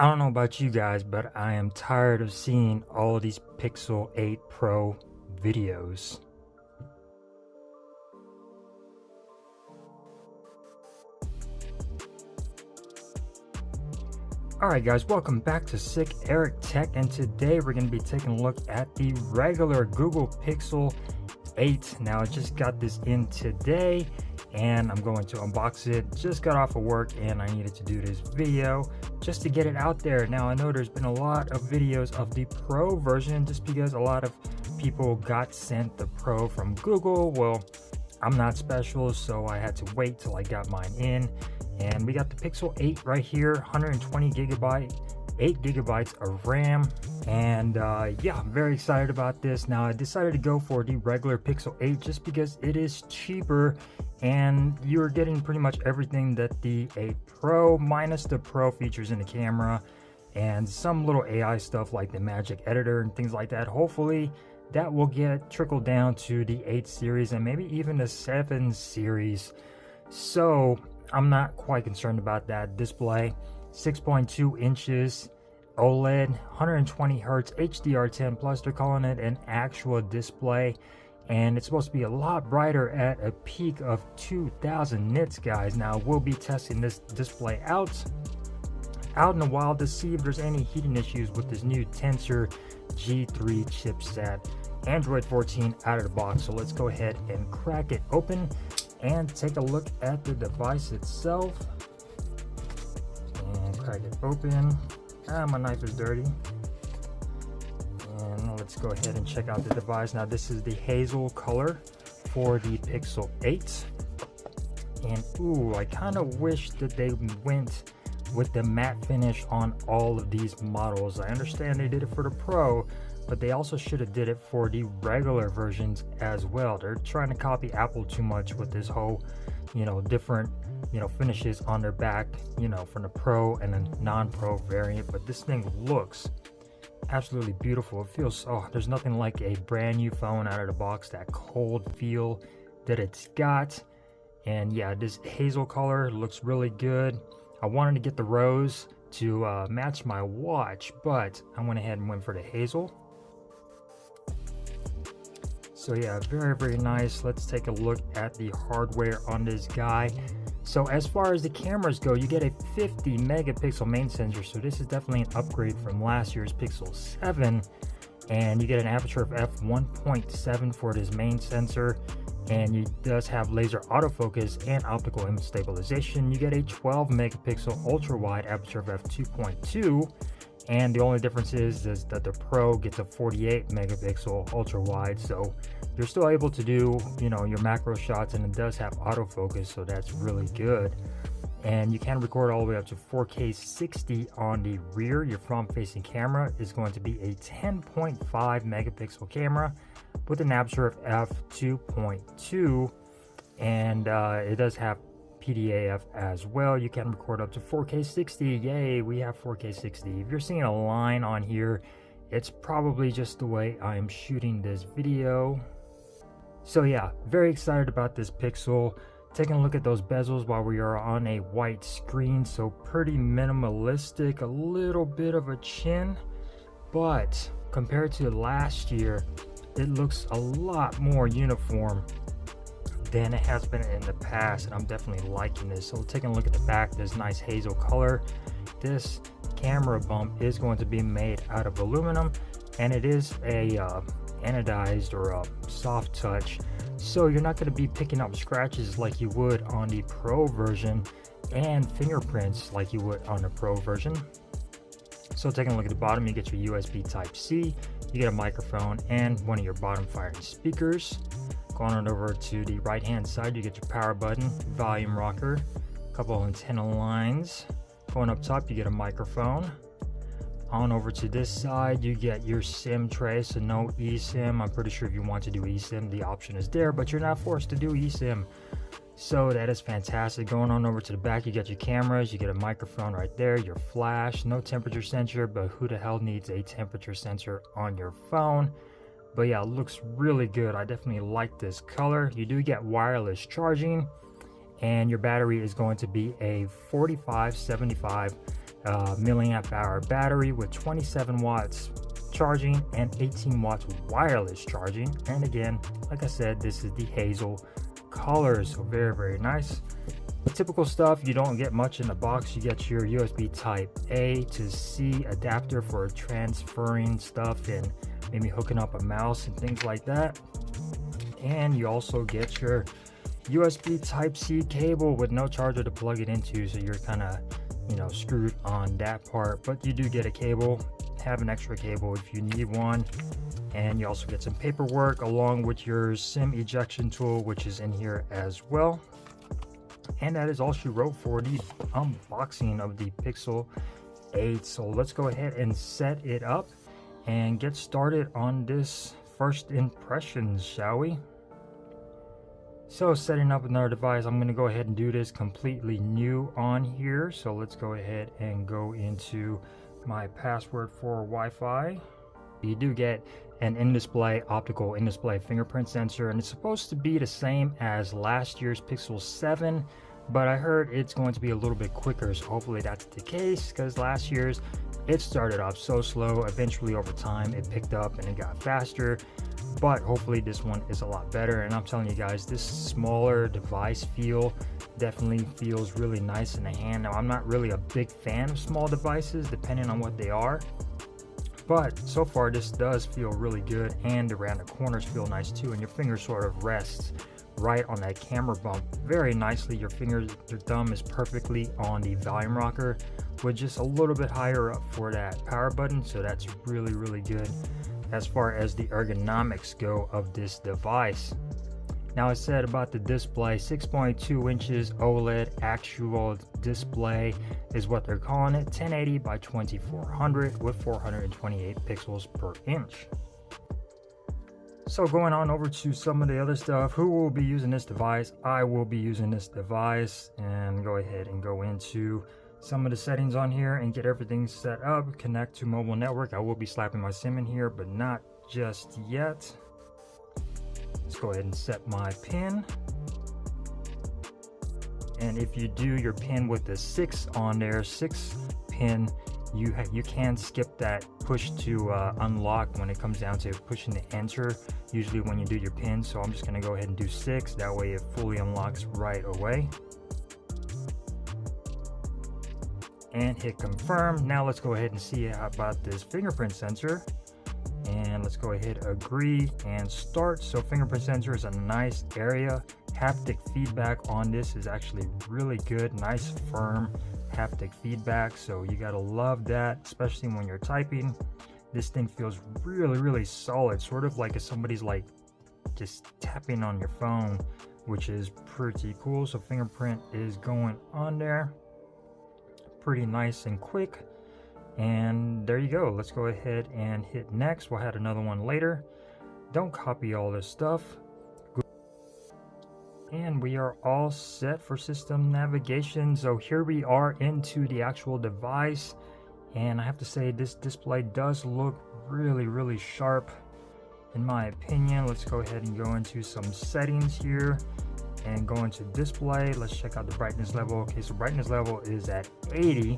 I don't know about you guys, but I am tired of seeing all of these Pixel 8 Pro videos. Alright guys, welcome back to Sick Eric Tech, and today we're going to be taking a look at the regular Google Pixel 8. Now I just got this in today and I'm going to unbox it. Just got off of work and I needed to do this video just to get it out there. Now I know there's been a lot of videos of the Pro version just because a lot of people got sent the Pro from Google. Well, I'm not special, so I had to wait till I got mine in. And we got the Pixel 8 right here, 120 gigabyte, 8 gigabytes of RAM. And yeah, I'm very excited about this. Now I decided to go for the regular Pixel 8 just because it is cheaper and you're getting pretty much everything that the 8 Pro, minus the Pro features in the camera and some little AI stuff like the Magic Editor and things like that. Hopefully that will get trickled down to the 8 series and maybe even the 7 series. So I'm not quite concerned about that. Display 6.2 inches OLED, 120 hertz HDR10 plus. They're calling it an actual display, and it's supposed to be a lot brighter at a peak of 2000 nits, guys. Now we'll be testing this display out in the wild to see if there's any heating issues with this new Tensor G3 chipset. Android 14 out of the box. So let's go ahead and crack it open and take a look at the device itself. And crack it open. My knife is dirty. And let's go ahead and check out the device. Now this is the hazel color for the Pixel 8. And ooh, I kind of wish that they went with the matte finish on all of these models. I understand they did it for the Pro, but they also should have did it for the regular versions as well. They're trying to copy Apple too much with this whole, different, finishes on their back, from the Pro and a non-Pro variant. But this thing looks absolutely beautiful. It feels, there's nothing like a brand new phone out of the box, that cold feel that it's got. And yeah, this hazel color looks really good. I wanted to get the rose to match my watch, but I went ahead and went for the hazel. So yeah, very, very nice. Let's take a look at the hardware on this guy. So as far as the cameras go, you get a 50 megapixel main sensor. So this is definitely an upgrade from last year's Pixel 7. And you get an aperture of f1.7 for this main sensor. And it does have laser autofocus and optical image stabilization. You get a 12 megapixel ultra wide aperture of f2.2. And the only difference is that the Pro gets a 48 megapixel ultra wide. So you're still able to do, your macro shots, and it does have autofocus. So that's really good. And you can record all the way up to 4K 60 on the rear. Your front facing camera is going to be a 10.5 megapixel camera with an aperture of f2.2. And it does have PDAF as well. You can record up to 4K 60. Yay, we have 4K 60. If you're seeing a line on here, it's probably just the way I am shooting this video. So yeah, very excited about this Pixel. Taking a look at those bezels while we are on a white screen. So pretty minimalistic, a little bit of a chin, but compared to last year, it looks a lot more uniform than it has been in the past, and I'm definitely liking this. So taking a look at the back, this nice hazel color. This camera bump is going to be made out of aluminum, and it is a anodized or a soft touch, so you're not going to be picking up scratches like you would on the Pro version and fingerprints like you would on the Pro version. So taking a look at the bottom, you get your USB Type-C, you get a microphone and one of your bottom firing speakers. Going on over to the right hand side, you get your power button, volume rocker, a couple of antenna lines. Going up top, you get a microphone. On over to this side, you get your SIM tray, so no eSIM. I'm pretty sure if you want to do eSIM, the option is there, but you're not forced to do eSIM. So that is fantastic. Going on over to the back, you get your cameras, you get a microphone right there, your flash, no temperature sensor, but who the hell needs a temperature sensor on your phone? But yeah, it looks really good. I definitely like this color. You do get wireless charging, and your battery is going to be a 4575 milliamp hour battery with 27 watts charging and 18 watts wireless charging. And again, like I said, this is the hazel color, so very nice. The typical stuff, you don't get much in the box. You get your USB type A to C adapter for transferring stuff and maybe hooking up a mouse and things like that. And you also get your USB type C cable with no charger to plug it into, so you're kind of, you know, screwed on that part. But you do get a cable, have an extra cable if you need one. And you also get some paperwork along with your SIM ejection tool, which is in here as well. And that is all she wrote for the unboxing of the Pixel 8. So let's go ahead and set it up and get started on this first impressions, shall we? So setting up another device, I'm going to go ahead and do this completely new on here. So let's go ahead and go into my password for Wi-Fi. You do get an in-display optical in-display fingerprint sensor, and it's supposed to be the same as last year's Pixel 7, but I heard it's going to be a little bit quicker, so hopefully that's the case, because last year's it started off so slow. Eventually over time it picked up and it got faster, but hopefully this one is a lot better. And I'm telling you guys, this smaller device feel definitely feels really nice in the hand. Now, I'm not really a big fan of small devices depending on what they are, but so far this does feel really good, and around the corners feel nice too, and your finger sort of rests right on that camera bump very nicely. Your thumb is perfectly on the volume rocker with just a little bit higher up for that power button, so that's really good as far as the ergonomics go of this device. Now, I said about the display, 6.2 inches OLED actual display is what they're calling it, 1080 by 2400 with 428 pixels per inch. So going on over to some of the other stuff, who will be using this device? I will be using this device, and go ahead and go into some of the settings on here and get everything set up. Connect to mobile network. I will be slapping my SIM in here, but not just yet. Let's go ahead and set my pin. And if you do your pin with the 6 on there, 6 pin, you can skip that push to unlock when it comes down to pushing the enter, usually when you do your pin. So I'm just going to go ahead and do 6, that way it fully unlocks right away. And hit confirm. Now let's go ahead and see about this fingerprint sensor, and let's go ahead, agree and start. So fingerprint sensor is a nice area. Haptic feedback on this is actually really good, nice firm haptic feedback, so you gotta love that, especially when you're typing. This thing feels really solid, sort of like if somebody's like just tapping on your phone, which is pretty cool. So fingerprint is going on there pretty nice and quick, and there you go. Let's go ahead and hit next. We'll add another one later. Don't copy all this stuff. And we are all set for system navigation. So here we are into the actual device, and I have to say this display does look really sharp in my opinion. Let's go ahead and go into some settings here and go into display. Let's check out the brightness level. Okay, so brightness level is at 80,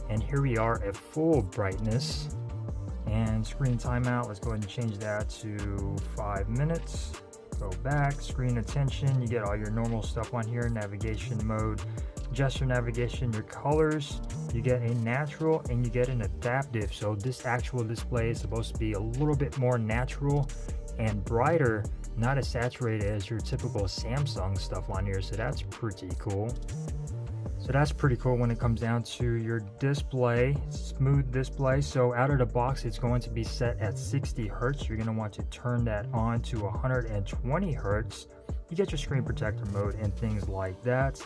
and here we are at full brightness. And screen timeout, let's go ahead and change that to 5 minutes. Go back, screen attention, you get all your normal stuff on here. Navigation mode, gesture navigation, your colors, you get a natural and you get an adaptive. So this actual display is supposed to be a little bit more natural and brighter, not as saturated as your typical Samsung stuff on here, so that's pretty cool. So that's pretty cool when it comes down to your display, smooth display. So out of the box, it's going to be set at 60 Hertz. You're going to want to turn that on to 120 Hertz. You get your screen protector mode and things like that.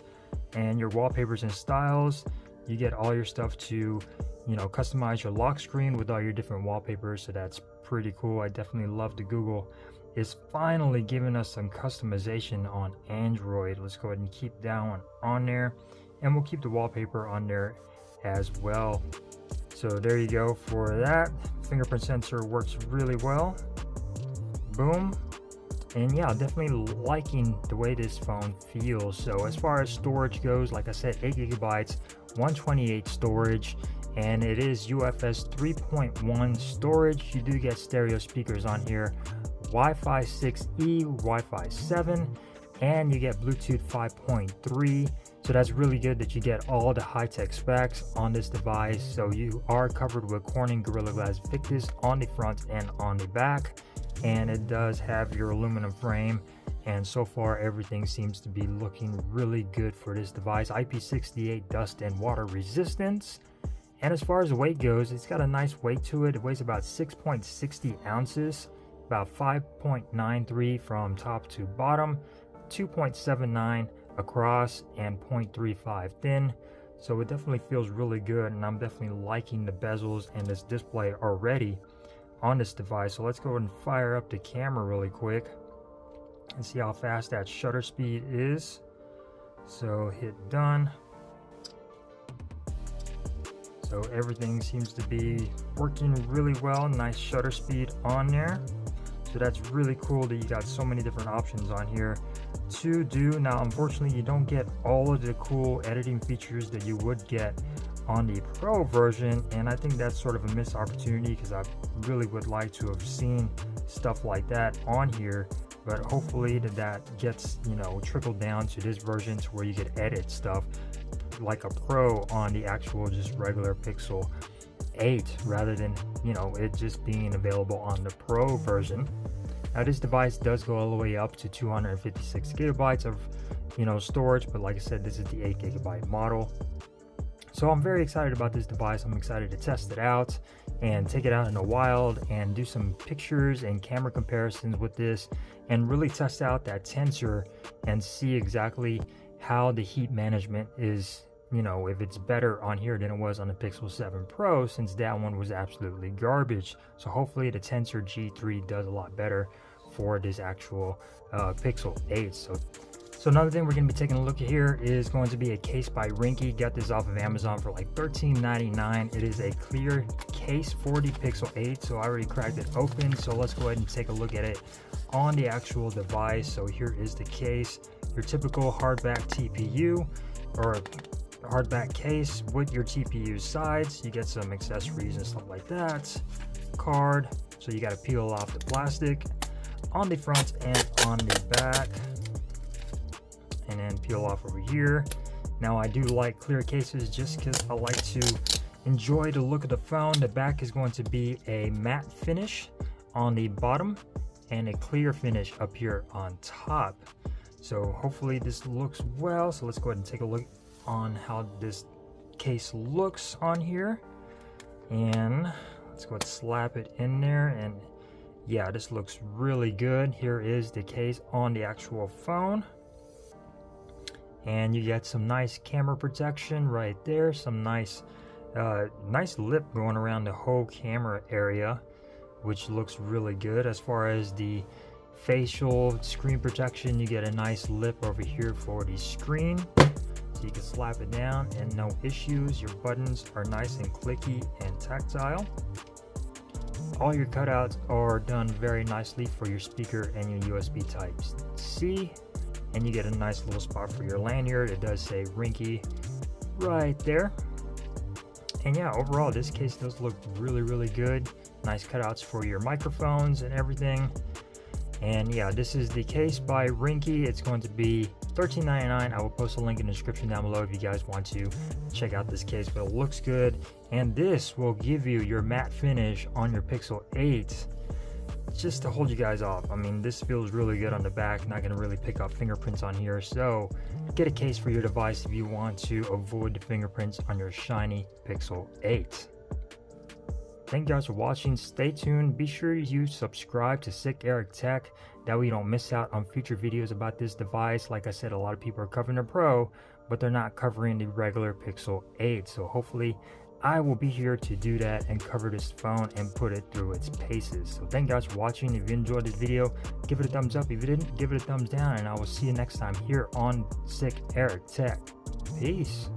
And your wallpapers and styles, you get all your stuff to, you know, customize your lock screen with all your different wallpapers. So that's pretty cool. I definitely love the Google is finally giving us some customization on Android. Let's go ahead and keep that one on there. And we'll keep the wallpaper on there as well. So there you go for that. Fingerprint sensor works really well. Boom. And yeah, definitely liking the way this phone feels. So as far as storage goes, like I said, 8 GB 128 storage, and it is UFS 3.1 storage. You do get stereo speakers on here, Wi-Fi 6E, Wi-Fi 7, and you get Bluetooth 5.3. So that's really good that you get all the high-tech specs on this device. So you are covered with Corning Gorilla Glass Victus on the front and on the back, and it does have your aluminum frame. And so far everything seems to be looking really good for this device. IP68 dust and water resistance. And as far as the weight goes, it's got a nice weight to it. It weighs about 6.60 ounces, about 5.93 from top to bottom, 2.79 across, and 0.35 thin. So it definitely feels really good, and I'm definitely liking the bezels and this display already on this device. So let's go ahead and fire up the camera really quick and see how fast that shutter speed is. So hit done. So everything seems to be working really well. Nice shutter speed on there. So that's really cool that you got so many different options on here to do. Now unfortunately you don't get all of the cool editing features that you would get on the Pro version, and I think that's sort of a missed opportunity because I really would like to have seen stuff like that on here. But hopefully that gets, you know, trickled down to this version to where you could edit stuff like a Pro on the actual just regular Pixel 8 rather than, you know, it just being available on the Pro version. Now this device does go all the way up to 256 gigabytes of, you know, storage, but like I said, this is the 8 gigabyte model. So I'm very excited about this device. I'm excited to test it out and take it out in the wild and do some pictures and camera comparisons with this and really test out that tensor and see exactly how the heat management is, you know, if it's better on here than it was on the Pixel 7 Pro, since that one was absolutely garbage. So hopefully the Tensor G3 does a lot better for this actual Pixel 8. So another thing we're going to be taking a look at here is going to be a case by Ringke. Got this off of Amazon for like $13.99. It is a clear case for the Pixel 8. So I already cracked it open. So let's go ahead and take a look at it on the actual device. So here is the case. Your typical hardback TPU or hardback case with your TPU sides. You get some accessories and stuff like that. Card. So you got to peel off the plastic on the front and on the back, and then peel off over here. Now I do like clear cases just because I like to enjoy the look of the phone. The back is going to be a matte finish on the bottom and a clear finish up here on top. So hopefully this looks well. So let's go ahead and take a look on how this case looks on here, and let's go ahead and slap it in there. And yeah, this looks really good. Here is the case on the actual phone, and you get some nice camera protection right there, some nice nice lip going around the whole camera area, which looks really good. As far as the facial screen protection, you get a nice lip over here for the screen, so you can slap it down and no issues. Your buttons are nice and clicky and tactile. All your cutouts are done very nicely for your speaker and your USB Type-C, and you get a nice little spot for your lanyard. It does say Ringke right there. And yeah, overall this case does look really good. Nice cutouts for your microphones and everything. And yeah, this is the case by Ringke. It's going to be $13.99. I will post a link in the description down below if you guys want to check out this case, but it looks good. And this will give you your matte finish on your Pixel 8 just to hold you guys off. I mean, this feels really good on the back. Not going to really pick up fingerprints on here. So get a case for your device if you want to avoid the fingerprints on your shiny Pixel 8. Thank you guys for watching. Stay tuned. Be sure you subscribe to Sick Eric Tech. That way you don't miss out on future videos about this device. Like I said, a lot of people are covering the Pro, but they're not covering the regular Pixel 8. So hopefully I will be here to do that and cover this phone and put it through its paces. So thank you guys for watching. If you enjoyed this video, give it a thumbs up. If you didn't, give it a thumbs down. And I will see you next time here on Sick Eric Tech. Peace.